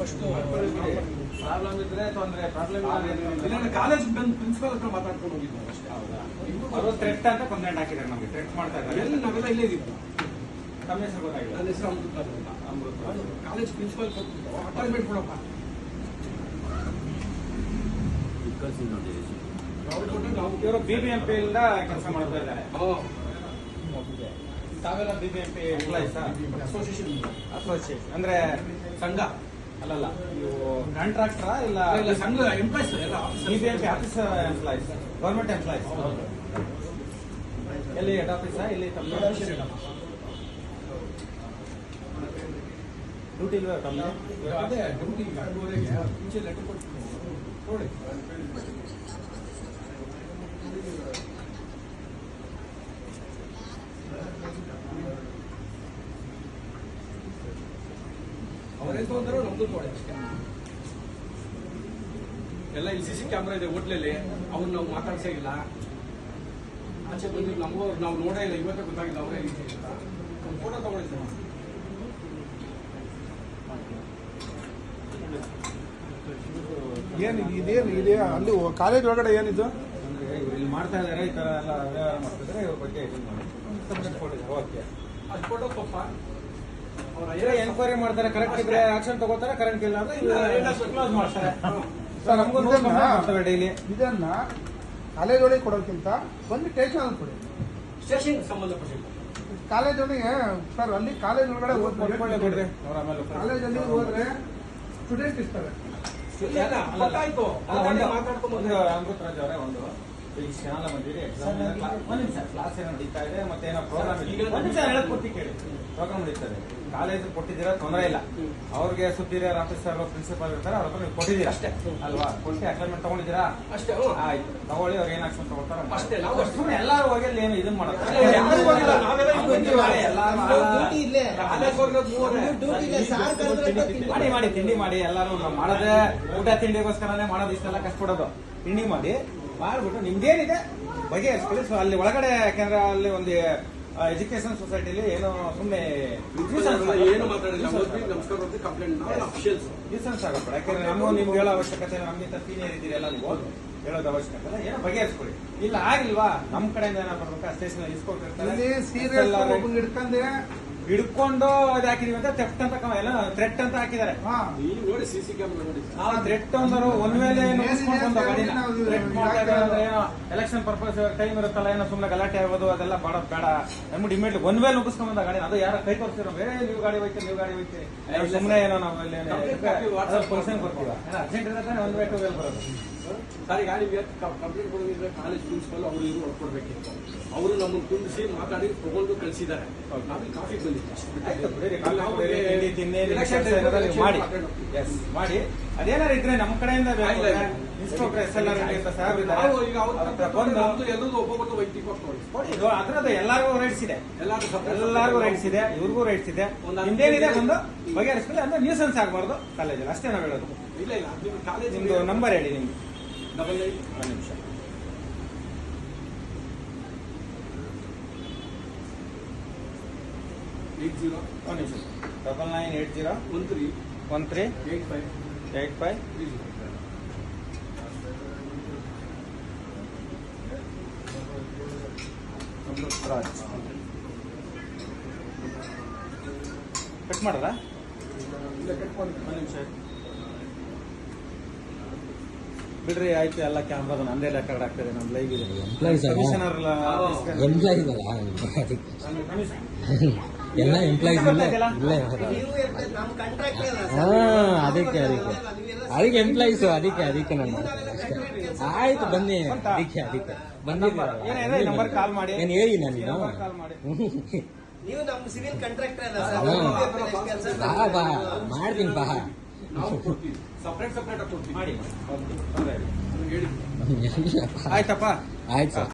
First problem ಇದ್ರೆ ತೊಂದರೆ, problem ಇಲ್ಲ ಕಾಲೇಜ್ ಬಂದು ಪ್ರಿನ್ಸಿಪಲ್ ಹತ್ರ ಮಾತಾಡ್ಕೊಂಡು ಹೋಗಿದ್ವಿ ಅಷ್ಟೇ. ಅವರು ಥ್ರೆಟ್ ಅಂತ ಕಂಪ್ಲೇಂಟ್ ಹಾಕಿದ್ದಾರೆ, ನಮಗೆ ಥ್ರೆಟ್ ಮಾಡ್ತಾ ಇದ್ದಾರೆ. ಎಲ್ಲಿ ನಾವೆಲ್ಲ ಇಲ್ಲೇ ಇದ್ದೀವಿ. ತಮ್ಮ ಹೆಸರು ಗೊತ್ತಾಗಿಲ್ಲ. ನನ್ನ ಹೆಸರು ಅಮೃತ. ಕಾಲೇಜ್ ಪ್ರಿನ್ಸಿಪಲ್ ಅಪಾಯಿಂಟ್ಮೆಂಟ್ ಕೊಡಪ್ಪ. ಇವರು BBMP ಇಂದ ಕೆಲಸ ಮಾಡ್ತಾ ಇದ್ದಾರೆ. ತಾವೆಲ್ಲ BBMP ಎಂಪ್ಲಾಯೀಸ್ ಅಸೋಸಿಯೇಷನ್ ಅಂದ್ರೆ ಸಂಘ ಅಲ್ಲಲ್ಲ, ನೀವು ಕಾಂಟ್ರಾಕ್ಟರ ಇಲ್ಲ ಸಂಘ employees BBMP officer employees, government employees. ಎಲ್ಲಿ ಹೆಡ್ ಆಫೀಸಾ? ಇಲ್ಲಿ ತಮ್ಮ ಡ್ಯೂಟಿ ಇಲ್ವಾ ತಮ್ಮ? ಅದೇ ಡ್ಯೂಟಿ 2:30ಗೆ ಮುಂಚೆ ಲೆಟರ್ ಕೊಟ್ಟು ನೋಡಿ. ಅವರೇನು ತೊಂದರೆ ನಮ್ದು ನೋಡಿ ಅಷ್ಟೇ. ಎಲ್ಲ ಇಲ್ಲಿ CC ಕ್ಯಾಮ್ರಾ ಇದೆ ಹೋಟ್ಲಲ್ಲಿ, ಅವ್ರು ನಾವು ಮಾತಾಡ್ಸಂಗಿಲ್ಲ. ಆಚೆ ಬಂದಿದ್ದು ನಮಗೂ ನಾವು ನೋಡೇ ಇಲ್ಲ, ಇವತ್ತೇ ಗೊತ್ತಾಗಿಲ್ಲ ಅವರೇ ಒಂದು ಫೋಟೋ ತಗೊಂಡಿದ್ದೆ. ಏನು ಇದೇನು ಇದೆ ಅಲ್ಲಿ ಕಾಲೇಜ್ ಒಳಗಡೆ ಏನಿದು ಇಲ್ಲಿ ಮಾಡ್ತಾ ಇದಾರೆ, ಈ ತರ ಎಲ್ಲ ವ್ಯವಹಾರ ಮಾಡ್ತಿದ್ರೆ ಇವ್ರ ಬಗ್ಗೆ ಓಕೆ. ಅದು ಫೋಟೋ ಪಾಪ ಎನ್ಕ್ವೈರಿ ಮಾಡ್ತಾರೆ, ಕರೆಕ್ಟ್ ಇದ್ರೆ ಆಕ್ಷನ್ ತಗೋತಾರೆ, ಕರೆಂಟ್ ಇಲ್ಲ ಅಂದ್ರೆ ಕ್ಲೋಸ್ ಮಾಡ್ತಾರೆ. ನಮಗೂ ಡೈಲಿ ಇದನ್ನ ಕಾಲೇಜ್ ಒಳಗೆ ಕೊಡೋಕ್ಕಿಂತ ಒಂದು ಸ್ಟೇಷನ್ ಕೊಡಿ. ಸ್ಟೇಷನ್ ಸಂಬಂಧಪಟ್ಟಿಲ್ಲ. ಕಾಲೇಜ್ ಒಳಗೆ ಸರ್ ಅಲ್ಲಿ ಕಾಲೇಜ್ ಒಳಗಡೆ ಬಿಡ್ರಿ ಅವ್ರ ಆಮೇಲೆ ಕಾಲೇಜಲ್ಲಿ ಹೋದ್ರೆ ಸ್ಟೂಡೆಂಟ್ ಇರ್ತಾರೆ. ಗೊತ್ತಾಯ್ತು, ಒಂದು ಅಮೃತರಾಜ್ ಅವರೇ, ಒಂದು ಈಗ ಶಾಲಾ ಮಂದಿರಿ ಎಕ್ಸಾಮ್ ಕ್ಲಾಸ್ ಏನೋ ನಡೀತಾ ಇದೆ, ಮತ್ತೆ ಏನೋ ಪ್ರೋಗ್ರಾಮ್ ಕೇಳಿ ಪ್ರೋಗ್ರಾಮ್ ನಡೀತಾರೆ. ಕಾಲೇಜ್ ಕೊಟ್ಟಿದ್ದೀರಾ, ತೊಂದರೆ ಇಲ್ಲ. ಅವ್ರಿಗೆ ಸುಪೀರಿಯರ್ ಆಫೀಸರ್ ಪ್ರಿನ್ಸಿಪಲ್ ಇರ್ತಾರೆ, ಅವ್ರ ಹತ್ರ ನೀವು ಕೊಟ್ಟಿದ್ದೀರಾ ಅಷ್ಟೇ ಅಲ್ವಾ? ಕೊಟ್ಟು ಅಸೈನ್ಮೆಂಟ್ ತಗೊಂಡಿದ್ದೀರಾ ಅಷ್ಟೇ. ಆಯ್ತು, ತಗೊಳ್ಳಿ. ಅವ್ರು ಏನ್ ಆಕ್ಷನ್ ತಗೋತಾರ ಅಷ್ಟೇ. ಸುಮ್ಮನೆ ಎಲ್ಲಾರು ಹೋಗಿ ಅಲ್ಲಿ ಏನು ಇದನ್ನ ಮಾಡೋದು. ಮಾಡಿ ತಿಂಡಿ ಮಾಡಿ ಎಲ್ಲಾರು ಮಾಡೋದೇ ಊಟ ತಿಂಡಿಗೋಸ್ಕರನೇ ಮಾಡೋದು. ಇಷ್ಟೆಲ್ಲ ಕಷ್ಟಪಡೋದು. ತಿಂಡಿ ಮಾಡ್ಬಿಟ್ಟು ನಿಮ್ದೇನಿದೆ ಬಗೆಹರಿಸ್ಕೊಳ್ಳಿ. ಸೊ ಅಲ್ಲಿ ಒಳಗಡೆ, ಯಾಕಂದ್ರೆ ಅಲ್ಲಿ ಒಂದು ಎಜುಕೇಶನ್ ಸೊಸೈಟಿಲಿ ಏನೋ ಸುಮ್ಮನೆ ಏನು ಮಾತಾಡಿಲ್ಲ. ನಮಸ್ಕಾರ ಕಂಪ್ಲೇಂಟ್ ಅಫಿಷಿಯಲ್ಸ್ ಡಿಸ್ಟೆನ್ಸ್ ಆಗಬೇಡ. ಯಾಕಂದ್ರೆ ನಮಗೂ ನಿಮ್ಗೆ ಹೇಳೋ ಅವಶ್ಯಕತೆ, ನಮ್ಗಿಂತ ಸೀನಿಯರ್ ಇದ್ದೀರಿ ಎಲ್ಲ, ನೀವು ಹೇಳೋದು ಅವಶ್ಯಕತೆ ಇಲ್ಲ. ಏನೋ ಬಗೆಹರಿಸ್ಕೊಳ್ಳಿ. ಇಲ್ಲ ಆಗಿಲ್ವಾ, ನಮ್ ಕಡೆಯಿಂದ ಏನೋ ಬರ್ಬೇಕಾ, ಸ್ಟೇಷನ್ ಹಿಡ್ಕಂದೆ ಹಿಡ್ಕೊಂಡು ಇದು ಹಾಕಿದೀವಿ ಅಂತ ಥೆಫ್ಟ್ ಅಂತ ಏನೋ ಥ್ರೆಟ್ ಅಂತ ಹಾಕಿದ್ದಾರೆ. ನೋಡಿ CC ಕ್ಯಾಮ್ರಾ ನೋಡಿ. ನಾವು ಥ್ರೆಟ್ ಅಂದರು ಒಂದ್ ವೇಳೆ ಎಲೆಕ್ಷನ್ ಪರ್ಪಸ್ ಟೈಮ್ ಇರುತ್ತಲ್ಲ, ಏನೋ ಸುಮ್ಮನೆ ಗಲಾಟೆ ಆಗೋದು ಅದೆಲ್ಲ ಮಾಡೋದು ಬೇಡ. ನಮ್ಗೆ ಇಮಿಡಿಯೇಟ್ಲಿ ಒಂದ್ ವೇಳೆ ನುಗ್ಗಿಸ್ಕೊಂಡ್ ಬಂದ ಗಾಡಿ, ಅದು ಯಾರ ಕೈ ತೋರಿಸಿರೋ ನೀವು ಗಾಡಿ ಹೋಯ್ತೀರಿ ಸುಮ್ಮನೆ ಏನೋ ನಾವು ಪೊಲ್ಯೂಷನ್ ಬರ್ತೀವ, ಅರ್ಜೆಂಟ್ ಇದ್ರೆ ಒಂದ್ ವೇ ಟು ವೇಲ್ ಬರೋದು. ಸರಿ, ಗಾಡಿ ಕಂಪ್ಲೇಂಟ್ ಕೊಡೋದಿದ್ರೆ ಕಾಲೇಜ್ ಪ್ರಿನ್ಸಿಪಲ್ ಅವರು ಇವರು ಹೊಡ್ಕೊಡ್ಬೇಕಿತ್ತು. ಅವರು ನಮ್ಮನ್ನು ಕುಂದಿಸಿ ಮಾತಾಡಿ ತಗೊಂಡು ಕಳಿಸಿದ್ದಾರೆ. ನಾವು ಕಾಫಿ ಮಾಡಿ ಅದೇನಾರು ಇದ್ರೆ ನಮ್ಮ ಕಡೆಯಿಂದ ಎಲ್ಲರಿಗೂ ಒಬ್ಬೊಬ್ಬರು ವೈಯಕ್ತಿಕ ಅದ್ರದ ಎಲ್ಲರಿಗೂ ರೈಟ್ಸ್ ಇದೆ, ಎಲ್ಲರಿಗೂ ರೈಟ್ಸ್ ಇದೆ, ಇವ್ರಿಗೂ ರೈಟ್ಸ್ ಇದೆ. ನಿಮ್ದೇನಿದೆ ಒಂದು ಬಗೆಹರಿಸ್ಕೊಳ್ಳಿ. ಅಂದ್ರೆ ನ್ಯೂಸೆನ್ಸ್ ಆಗಬಾರ್ದು ಕಾಲೇಜಲ್ಲಿ, ಅಷ್ಟೇ ನಾವು ಹೇಳೋದು. ಇಲ್ಲ ಇಲ್ಲ, ನಿಮ್ಮ ಕಾಲೇಜ್ ನಿಮ್ದು ನಂಬರ್ ಹೇಳಿ. ನಿಮ್ಗೆ 88 ಒಂದು ನಿಮಿಷ. 80 ಒಂದು ನಿಮಿಷ. 9980 13 85 ರಾಜ್. ಕಟ್ ಮಾಡಲ್ಲ, ಒಂದು ನಿಮಿಷ ಬಿಡ್ರಿ. ಆಯ್ತು, ಎಲ್ಲ ಕ್ಯಾಮ್ರಾದ ನಂದೇ ರೆಕಾರ್ಡ್ ಆಗ್ತದೆ, ನಮ್ ಲೈವ್ ಇದೆ. ಕಮಿಷನರ್ ಎಲ್ಲ ಎಂಪ್ಲಾಯೀಸ್ ಅದಕ್ಕೆ ಎಂಪ್ಲಾಯೀಸು ಅದಕ್ಕೆ ನಾನು ಆಯ್ತು ಬನ್ನಿ. ಅದಕ್ಕೆ ಬಂದಿದ್ದೀರ ನಂಬರ್ ಕಾಲ್ ಮಾಡಿ, ಏನು ಹೇಳಿ ನಾನು ಕಾಲ್ ಮಾಡಿ. ನೀವು ನಮ್ಮ ಸಿವಿಲ್ ಕಾಂಟ್ರಾಕ್ಟರ್ ಬಾ ಮಾಡ್ತೀನಿ ಬಾ ಸಪ್ರೇಟ್ ಕೊಡ್ತೀವಿ ಮಾಡಿ. ಹೇಳಿ. ಆಯ್ತಪ್ಪ, ಆಯ್ತು ಸರ್.